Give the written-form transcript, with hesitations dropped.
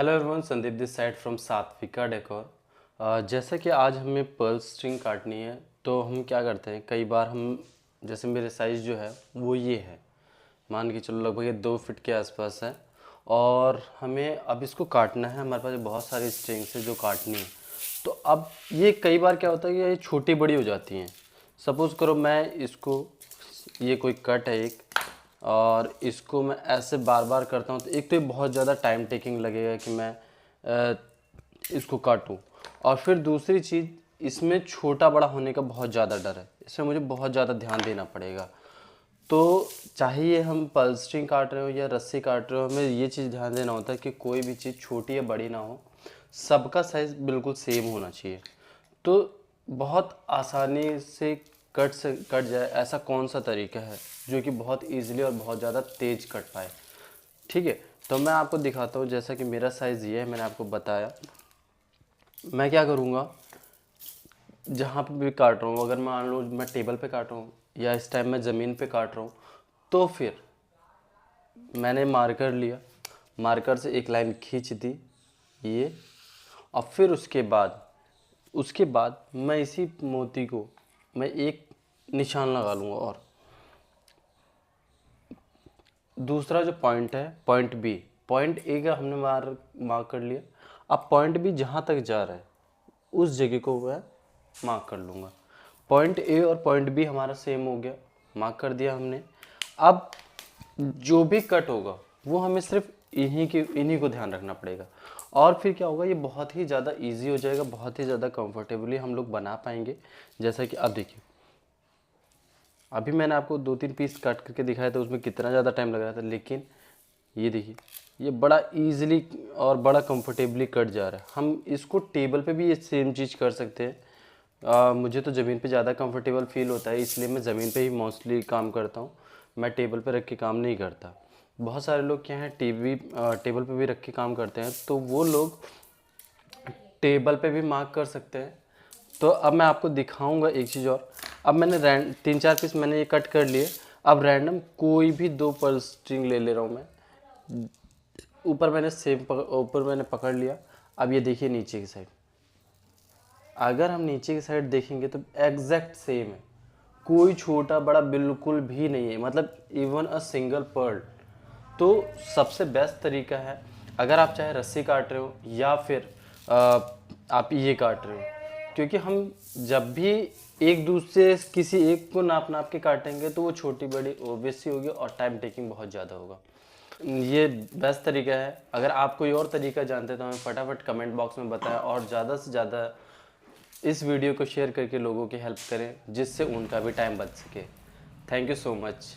Hello everyone, Sandeep this side from Satvika decor. जैसा कि आज हमें पर्ल स्ट्रिंग काटनी है तो हम क्या करते हैं, कई बार हम जैसे मेरे साइज़ जो है वो ये है, मान के चलो लगभग ये 2 फीट के आसपास है और हमें अब इसको काटना है। हमारे पास बहुत सारी स्ट्रिंग्स है जो काटनी है। तो अब ये कई बार क्या होता है कि ये छोटी बड़ी हो जाती हैं। सपोज़ करो मैं इसको, ये कोई कट है एक, और इसको मैं ऐसे बार बार करता हूँ तो एक तो ये बहुत ज़्यादा टाइम टेकिंग लगेगा कि मैं इसको काटूँ, और फिर दूसरी चीज़ इसमें छोटा बड़ा होने का बहुत ज़्यादा डर है, इसमें मुझे बहुत ज़्यादा ध्यान देना पड़ेगा। तो चाहे ये हम पल्स स्ट्रिंग काट रहे हो या रस्सी काट रहे हो, हमें ये चीज़ ध्यान देना होता है कि कोई भी चीज़ छोटी या बड़ी ना हो, सबका साइज़ बिल्कुल सेम होना चाहिए। तो बहुत आसानी से कट जाए ऐसा कौन सा तरीका है जो कि बहुत इजीली और बहुत ज़्यादा तेज़ कट पाए। ठीक है, तो मैं आपको दिखाता हूँ। जैसा कि मेरा साइज़ ये है, मैंने आपको बताया। मैं क्या करूँगा, जहाँ पे भी काट रहा हूँ, अगर मान लो मैं टेबल पे काट रहा हूँ या इस टाइम मैं ज़मीन पे काट रहा हूँ, तो फिर मैंने मार्कर लिया, मार्कर से एक लाइन खींच दी ये, और फिर उसके बाद मैं इसी मोती को मैं एक निशान लगा लूँगा। और दूसरा जो पॉइंट है, पॉइंट ए का हमने मार्क कर लिया। अब पॉइंट बी जहाँ तक जा रहा है उस जगह को मैं मार्क कर लूँगा। पॉइंट ए और पॉइंट बी हमारा सेम हो गया, मार्क कर दिया हमने। अब जो भी कट होगा वो हमें सिर्फ इन्हीं को ध्यान रखना पड़ेगा, और फिर क्या होगा, ये बहुत ही ज़्यादा इजी हो जाएगा, बहुत ही ज़्यादा कंफर्टेबली हम लोग बना पाएंगे। जैसा कि अब देखिए, अभी मैंने आपको 2-3 पीस कट करके दिखाया था, उसमें कितना ज़्यादा टाइम लग रहा था, लेकिन ये देखिए ये बड़ा इजीली और बड़ा कंफर्टेबली कट जा रहा है। हम इसको टेबल पे भी ये सेम चीज़ कर सकते हैं। मुझे तो ज़मीन पे ज़्यादा कंफर्टेबल फील होता है, इसलिए मैं ज़मीन पे ही मोस्टली काम करता हूँ। मैं टेबल पे रख के काम नहीं करता। बहुत सारे लोग क्या हैं, टेबल पे भी रख के काम करते हैं, तो वो लोग टेबल पे भी मार्क कर सकते हैं। तो अब मैं आपको दिखाऊंगा एक चीज़ और। अब मैंने 3-4 पीस मैंने ये कट कर लिए। अब रैंडम कोई भी 2 पर्ल स्ट्रिंग ले ले रहा हूँ मैं। ऊपर मैंने पकड़ लिया। अब ये देखिए नीचे की साइड, अगर हम नीचे की साइड देखेंगे तो एग्जैक्ट सेम है, कोई छोटा बड़ा बिल्कुल भी नहीं है, मतलब इवन अ सिंगल पर्ल। तो सबसे बेस्ट तरीका है, अगर आप चाहे रस्सी काट रहे हो या फिर आप ये काट रहे हो, क्योंकि हम जब भी एक दूसरे किसी एक को नाप के काटेंगे तो वो छोटी बड़ी ओबियस ही होगी और टाइम टेकिंग बहुत ज़्यादा होगा। ये बेस्ट तरीका है। अगर आप कोई और तरीका जानते हैं तो हमें फटाफट कमेंट बॉक्स में बताएं, और ज़्यादा से ज़्यादा इस वीडियो को शेयर करके लोगों की हेल्प करें, जिससे उनका भी टाइम बच सके। Thank you so much.